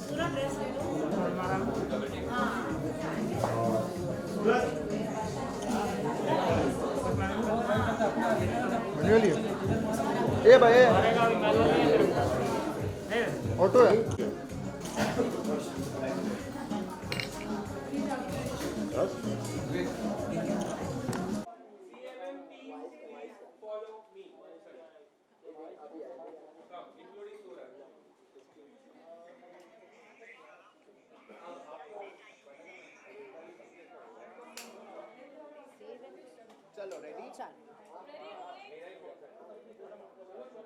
पूरा ड्रेस ले लो। हाँ। मैन्युअली ए भाई ऑटो है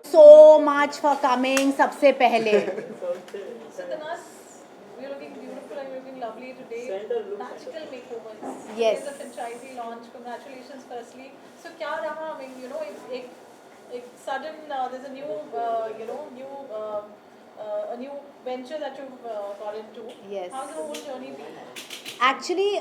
So much for coming सबसे पहले Satanas, you're looking beautiful and you're looking lovely today. Magical makeovers. Yes. There's a franchisee launch. Congratulations, firstly. So, क्या रहा? I mean, you know, एक sudden there's a new, a new venture that you've got into. Yes. How's the whole journey been? Actually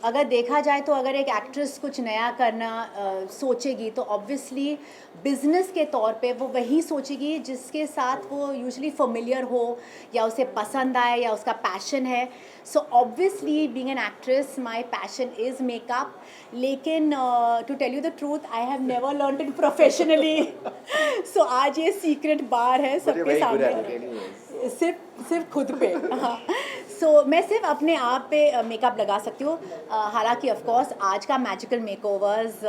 अगर देखा जाए तो अगर एक actress कुछ नया करना सोचेगी तो ऑब्वियसली बिजनेस के तौर पे वो वही सोचेगी जिसके साथ वो यूजुअली फेमिलियर हो या उसे पसंद आए या उसका पैशन है. So obviously being an actress my passion is makeup. लेकिन to tell you the truth I have never learned it professionally. So आज ये सीक्रेट बार है सबके सामने, सिर्फ खुद पे. हाँ. सो मैं सिर्फ अपने आप पे मेकअप लगा सकती हूँ. हालांकि ऑफ कोर्स आज का मैजिकल मेकओवर्स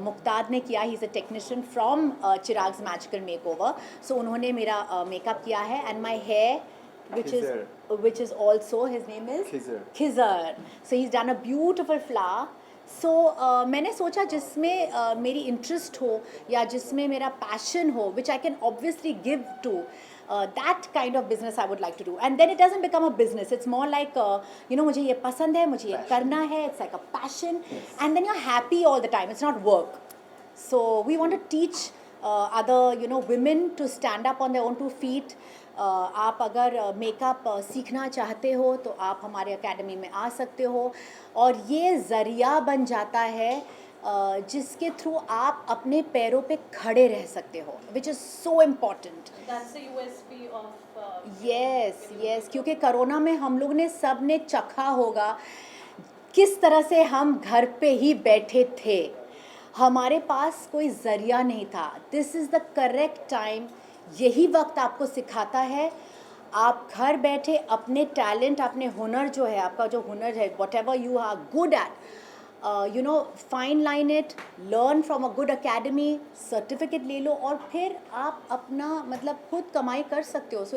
मुक्ताद ने किया. He is a technician from Chirag's magical makeover. So उन्होंने मेरा मेकअप किया है and my hair which is also his name is Khizar. So he's done a beautiful flower. So मैंने सोचा जिसमें मेरी इंटरेस्ट हो या जिसमें मेरा पैशन हो which I can obviously give to that kind of business I would like to do. And then it doesn't become a business. It's more like मुझे ये पसंद है, मुझे ये करना है. It's like a passion. And then you're happy all the time. It's not work. So we want to teach other women to stand up on their own two feet. आप अगर मेकअप सीखना चाहते हो तो आप हमारे एकेडमी में आ सकते हो और ये ज़रिया बन जाता है जिसके थ्रू आप अपने पैरों पे खड़े रह सकते हो, which is so important. Yes, क्योंकि कोरोना में हम लोग ने सब ने चखा होगा किस तरह से हम घर पे ही बैठे थे. हमारे पास कोई ज़रिया नहीं था. This is the correct time. यही वक्त आपको सिखाता है आप घर बैठे अपने टैलेंट, अपने हुनर जो है, आपका जो हुनर है, whatever you are good at, fine line it, learn from a good academy, certificate ले लो और फिर आप अपना मतलब खुद कमाई कर सकते हो. सो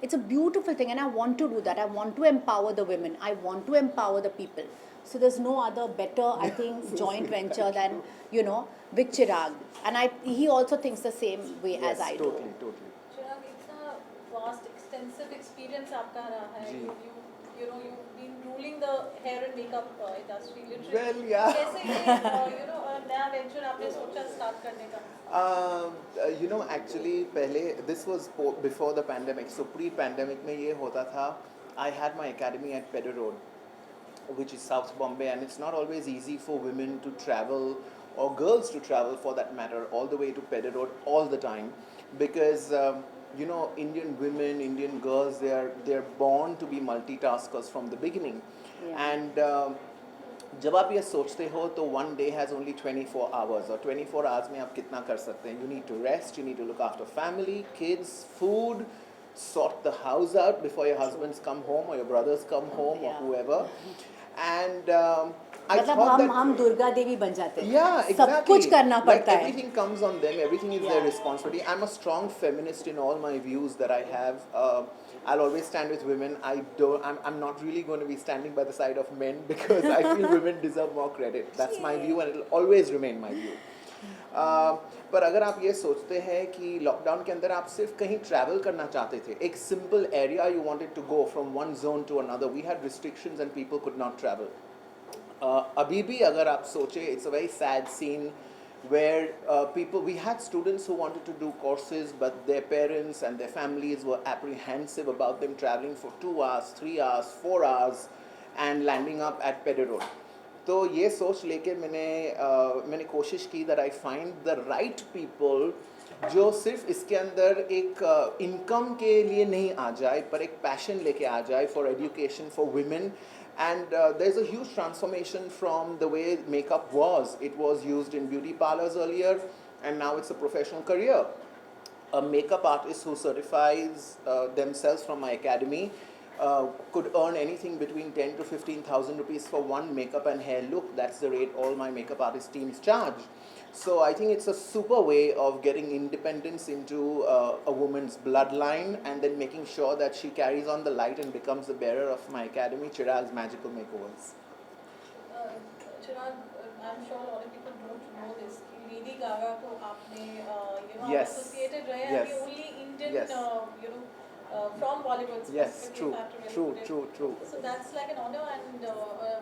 it's a beautiful thing and I want to do that. I want to empower the women. I want to empower the people. So there's no other better, I think, joint venture than, with Chirag. And he also thinks the same way as I do. Totally. Chirag, it's a vast, extensive experience आपका रहा है. You've been ruling the hair and makeup industry literally. Well, yeah. कैसे ये नया venture आपने सोचा start करने का? Actually पहले this was before the pandemic. So pre-pandemic में ये होता था. I had my academy at Pedder Road, which is South Bombay, and it's not always easy for women to travel or girls to travel for that matter all the way to Pedder Road all the time because Indian women, Indian girls, they're born to be multitaskers from the beginning. Yeah. And जब आप ये सोचते हो तो one day has only 24 hours और 24 hours में आप कितना कर सकते हैं. You need to rest, you need to look after family, kids, food, sort the house out before your husbands come home or your brothers come home or whoever. And I thought that हम दुर्गा देवी बन जाते हैं. Yeah, exactly. सब कुछ करना पड़ता है. Everything comes on them. Everything is their responsibility. I'm a strong feminist in all my views that I have. I'll always stand with women. I'm not really going to be standing by the side of men because I feel women deserve more credit. That's my view and it'll always remain my view. पर अगर आप ये सोचते हैं कि lockdown के अंदर आप सिर्फ कहीं ट्रैवल करना चाहते थे, एक simple area you wanted to go from one zone to another, we had restrictions and people could not travel. अभी भी अगर आप सोचे, it's a very sad scene where we had students who wanted to do courses but their parents and their families were apprehensive about them traveling for 2 hours, 3 hours, 4 hours and landing up at Pedder Road. तो ये सोच लेके मैंने कोशिश की that I find the right people जो सिर्फ इसके अंदर एक इनकम के लिए नहीं आ जाए पर एक पैशन लेके आ जाए for education for women. And there's a huge transformation from the way makeup was. It was used in beauty parlors earlier, and now it's a professional career. A makeup artist who certifies themselves from my academy could earn anything between 10 to 15,000 rupees for one makeup and hair look. That's the rate all my makeup artist teams charge. So I think it's a super way of getting independence into a woman's bloodline and then making sure that she carries on the light and becomes the bearer of my academy, Chirag's Magical Makeovers. Chirag, I'm sure a lot of people don't know this. Lady Gaga को आपने Yes. associated रहे Yes. the only Indian Yes. From Bollywood. Yes, specifically, true, if I have to really true, put it. true, true. So that's like an honor and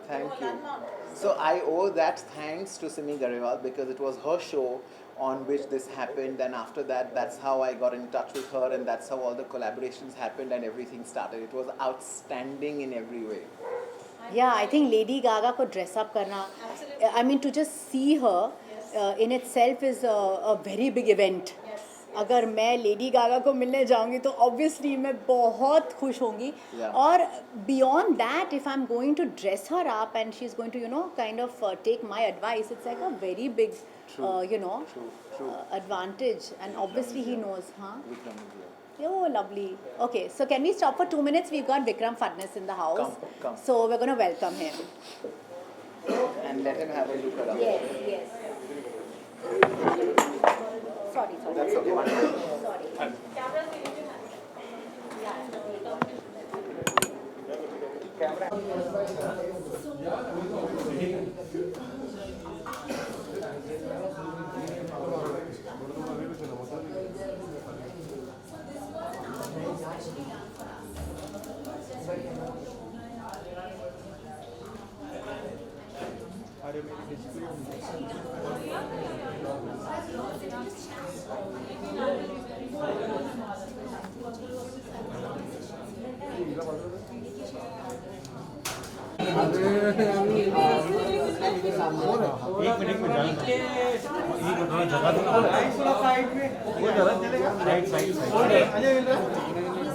Thank a you. landmark. So I owe that thanks to Simi Garewal because it was her show on which this happened. Then after that, that's how I got in touch with her, and that's how all the collaborations happened and everything started. It was outstanding in every way. Yeah, I think Lady Gaga को dress up करना, Absolutely. I mean to just see her in itself is a very big event. Yes. अगर मैं Lady Gaga को मिलने जाऊंगी तो obviously मैं बहुत खुश होंगी और beyond that if I am going to dress her up and she is going to kind of take my advice it's like a very big advantage and obviously he knows oh lovely. Okay, so can we stop for 2 minutes? We've got Vikram Fadnis in the house. Come. So we're going to welcome him. And let him have a look around. Yes. Sorry. That's okay. Sorry. Cameras will you have?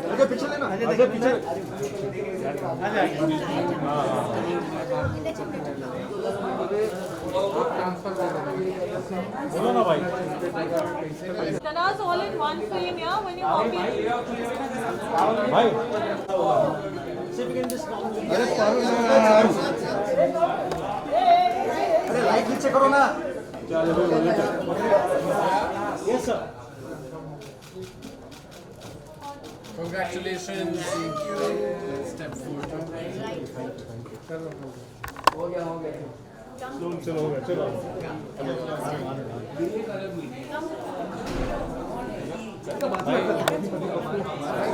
Ajay पीछे लेना, अजय पीछे। बोलो ना भाई। Tanaz all in one frame, yeah, when you're walking. भाई अरे पारो ना यार, अरे लाइट नीचे करो ना। Yes sir. Congratulations. Step forward. चलो हो गया चलो।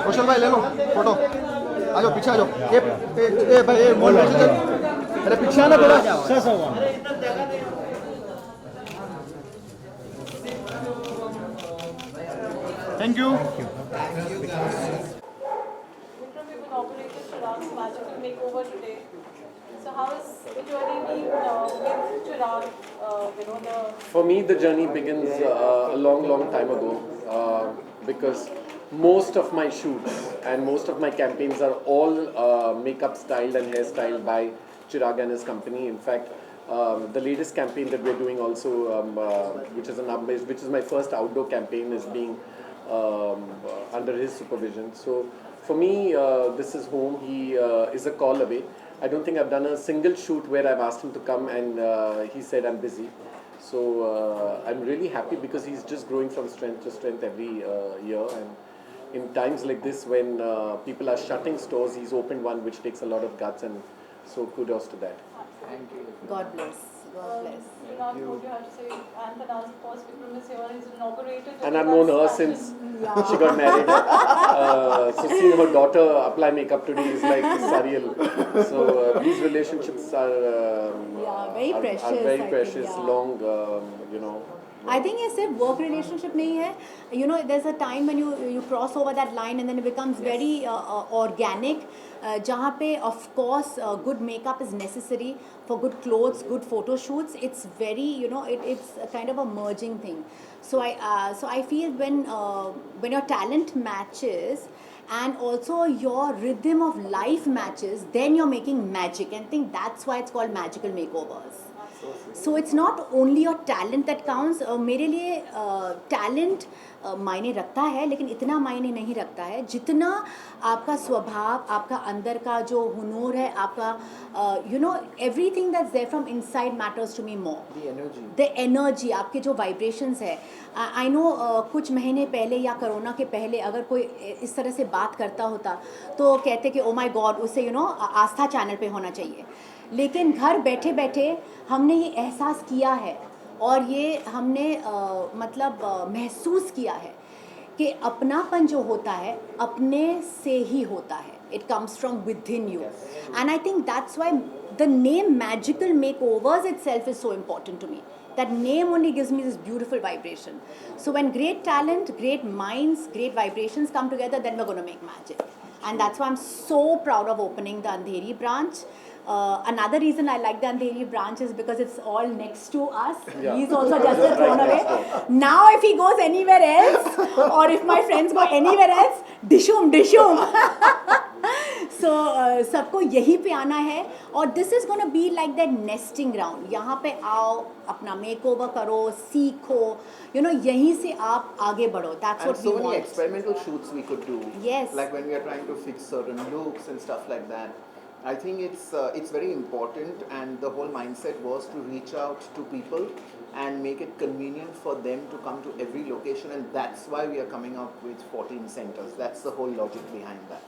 कौशल भाई ले लो फोटो, आ जाओ पीछे आ जाओ। ए भाई ए बोल पीछे चल, अरे पीछे आना थोड़ा। Thank you. Vikram, you've inaugurated Chirag's Magical Makeover today. So how has the journey been with Chirag? For me, the journey begins a long time ago because most of my shoots and most of my campaigns are all makeup styled and hairstyled by Chirag and his company. In fact, the latest campaign that we're doing also, which is my first outdoor campaign, is being under his supervision. So for me, this is home. He is a call away. I don't think I've done a single shoot where I've asked him to come and he said I'm busy. So I'm really happy because he's just growing from strength to strength every year. And in times like this when people are shutting stores, he's opened one which takes a lot of guts, and so kudos to that. Thank you. God bless. God bless. Chirag, what you have to say? And Tanaz, of course, Vikram is here. He's inaugurated. And I've known her since she got married. So seeing her daughter apply makeup today is like surreal. So these relationships are very precious, Are very I think, precious, yeah. long, I think ये सिर्फ work relationship नहीं है, you know there is a time when you cross over that line and then it becomes very organic, जहाँ पे of course good makeup is necessary for good clothes, good photo shoots. It's very, you know, it's kind of a merging thing. So I feel when your talent matches and also your rhythm of life matches, then you're making magic, and I think that's why it's called magical makeovers. So it's not only your talent that counts. मेरे लिए talent मायने रखता है, लेकिन इतना मायने नहीं रखता है जितना आपका स्वभाव, आपका अंदर का जो हुनूर है, आपका you know, everything that's there from inside matters to me more. The energy, आपके जो vibrations है. I know कुछ महीने पहले या कोरोना के पहले अगर कोई इस तरह से बात करता होता तो कहते कि ओ माय गॉड, उसे आस्था चैनल पे होना चाहिए. लेकिन घर बैठे बैठे हमने ये एहसास किया है और ये हमने महसूस किया है कि अपनापन जो होता है अपने से ही होता है. It comes from within you. And I think that's why the name Magical Makeovers itself is so important to me. That name only gives me this beautiful vibration. So when great talent, great minds, great vibrations come together, then we're going to make magic. And that's why I'm so proud of opening the Andheri branch. Another reason I like the Andheri branch is because it's all next to us. Yeah. He's also just a thrown away. Now if he goes anywhere else, or if my friends go anywhere else, dishum, dishum. So सबको यहीं पे आना है और this is going to be like that nesting ground. यहाँ पे आओ, अपना makeover करो, सीखो, you know, यहीं से आप आगे बढ़ो. That's And what so we many want. experimental shoots we could do. Yes. Like when we are trying to fix certain looks and stuff like that. I think it's very important, and the whole mindset was to reach out to people and make it convenient for them to come to every location, and that's why we are coming up with 14 centers. That's the whole logic behind that.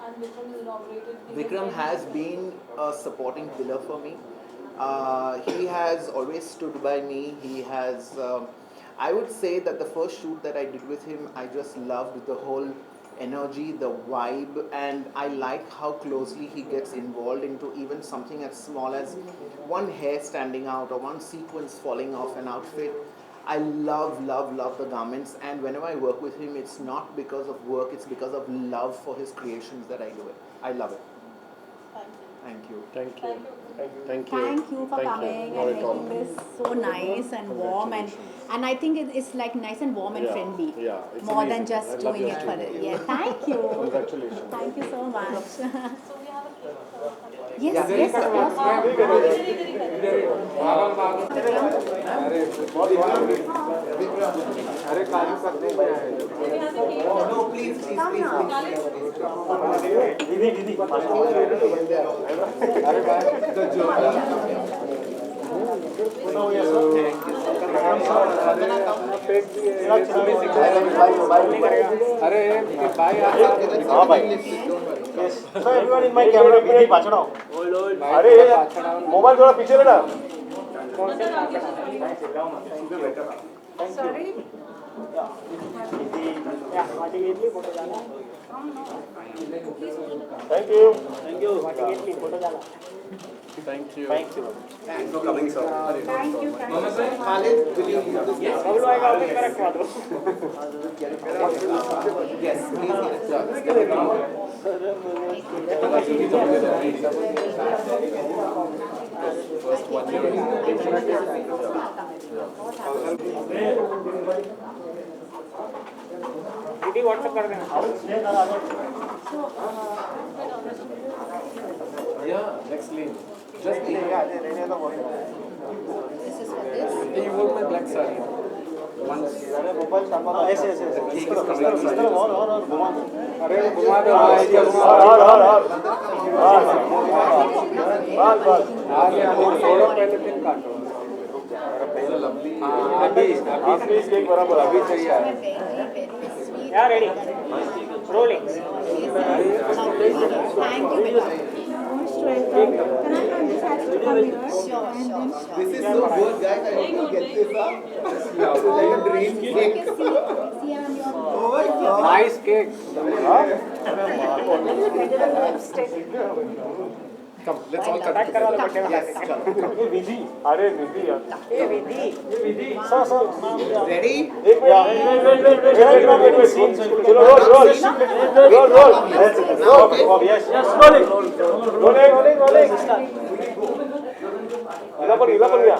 And Vikram is inaugurated. Vikram has been a supporting pillar for me. He has always stood by me. He has, I would say that the first shoot that I did with him, I just loved the whole energy, the vibe, and I like how closely he gets involved into even something as small as one hair standing out or one sequence falling off an outfit. I love the garments, and whenever I work with him, it's not because of work, it's because of love for his creations that I do it. I love it. Thank you. Thank you. Thank you. Thank you for coming Not and at all. making this so nice and warm, and I think it's like nice and warm and Yeah, friendly. yeah, it's More than amazing. just I love doing your it for studio. it. Yeah, thank you. Congratulations. Thank you so much. So we have a cake. Yes, yes, of course. No, please. हाँ भाई. So everyone in my camera, please पाछड़ आओ. अरे mobile थोड़ा पीछे लेना. Sorry. Thank you. Thank you. Thanks for coming, sir. Thank you. Khalid, will you use this? Yes, please. First one. दीदी WhatsApp कर देना. Yeah, next lane. Just This is for this. you wore my black saree. Once. ऐसे ऐसे ऐसे. इस तरफ और घुमा. अरे घुमा दो भाई. और. आगे थोड़ा पहले दिन काटो. अभी प्लीज केक बराबर अभी चाहिए. Very, very sweet. यार ready. Rolling. Thank you, Vikram. Sure. This is so good, guys. I hope you get this up. It's like a dream cake. See, I'm your Oh my God. Nice cake. Come, let's all cut करा लो together. बैठे ये विधि अरे विधि यार ये विधि sir Ready? एक minute चलो role yes rolling इला पर गया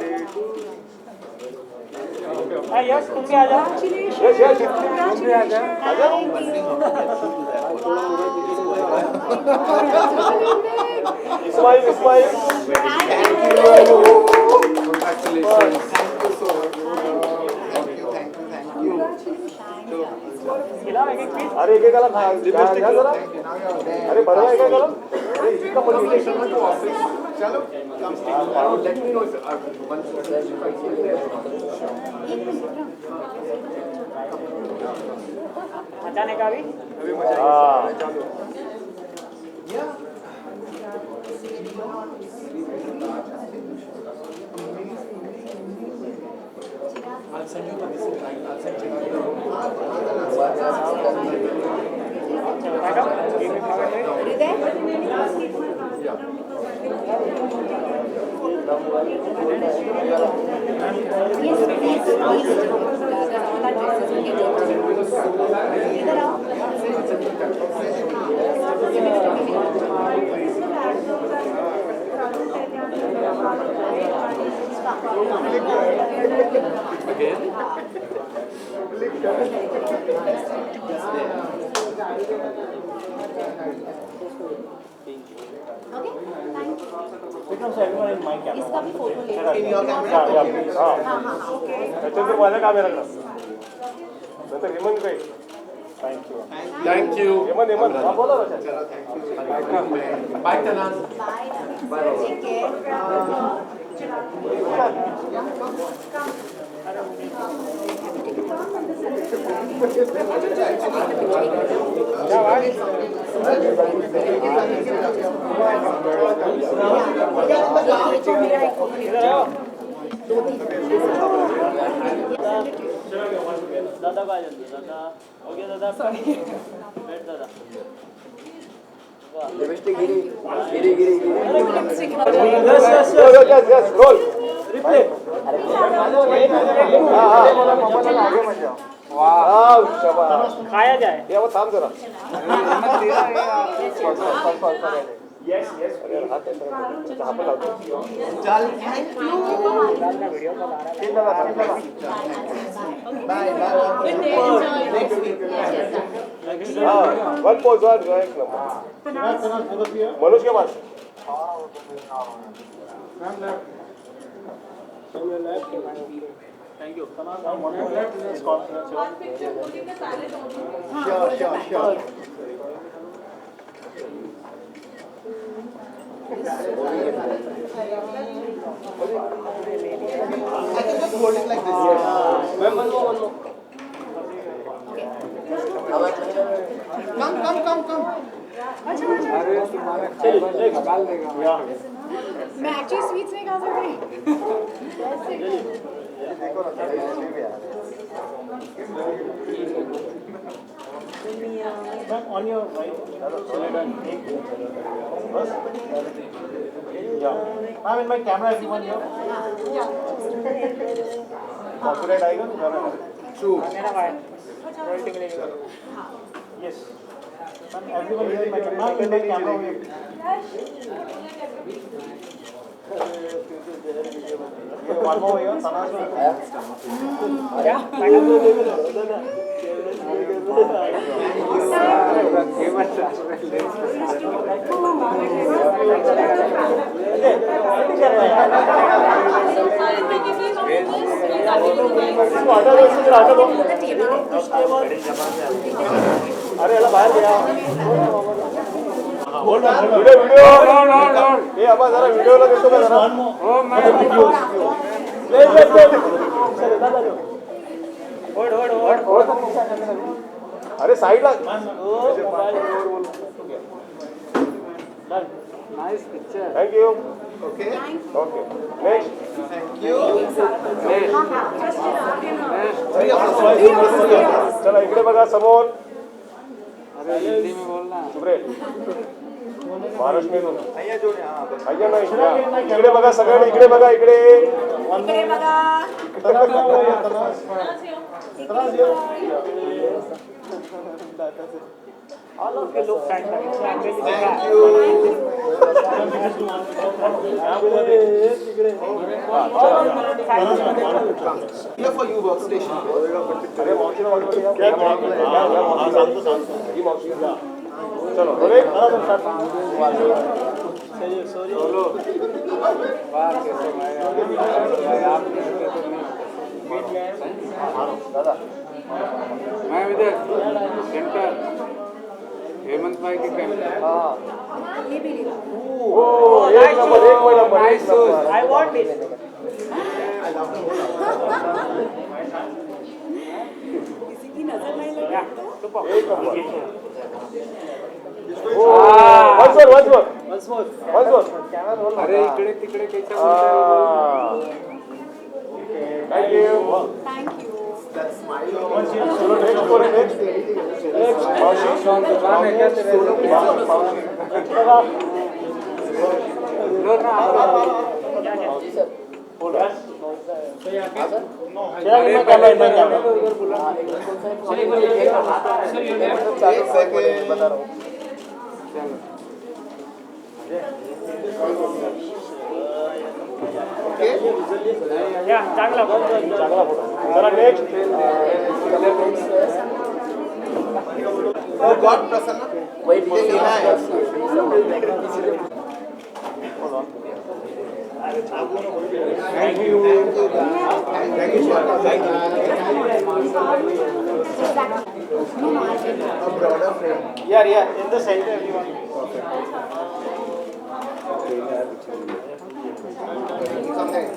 यस तुम भी आ जाओ यस तुम भी आ जाओ Ismail Congratulations. Thank you so much. Thank you. खिला एक पीस अरे एक गला खा जरा अरे बड़ा एक गला अरे इसका motivation to office. Chalo, come. Let me know if once if I see you there. मचाने का भी I'll send you the missing line. I'll send you इसका भी फोटो ले In your camera. चंद्र वाले का मेरा क्लास तो हेमंत भाई Thank you. हेमंत हाँ बोलो बच्चा Bye, Tanan. Bye take care दादा का जल्दी दादा हो गया दादा बैठ दादा यस रोल रिप्ले वाह शाबाश खाया जाए ये वो थाम जरा यस अरे हाथ पे जहां पे लाओ Chal, thank you. Video call आ रहा है Bye. Next week. One pose one एक नंबर मनोज के पास thank you One picture holding the palette only. Sure. I can just hold it like this. Come. मैं एक्चुअली स्वीट्स नहीं खा सकती on your right ma'am in my camera everyone here copyright आएगा True. yes ma'am everyone here in my camera one more here अरे अला बाहर गया video ये अब जरा वीडियो लगे तो जरा ओ मैं वीडियो ले होल्ड अरे साइड ला nice picture thank you Okay. Next Thank you. चला इकडे बघा समोर अरे हिंदी में बोलना चुप रे महाराष्ट्रीयन अय्या ना इकडे बघा सगळ्यांनी इकडे बघा इकडे All of you look fantastic. I'm really Thank glad. you. Here for you, workstation. अरे मावशीला वाटलं या ही मावशी चलो रोले दादा मैं इधर सेंटर हेमंत भाई के कैंप ओ एक number nice shoes I want it. Yeah, look up. एक नंबर once more अरे इकडे तिकडे कैसा बोलताय thank you Thank you. That smile. चलो नेक्स्ट मावशी दुकान है क्या तेरे लो ना Yeah, चांगला फोटो चला next Oh God, Prasanna. Wait, ये लेना है. Thank you Thank you, sir. Thank you. A broader frame. Yeah in the center everyone Something.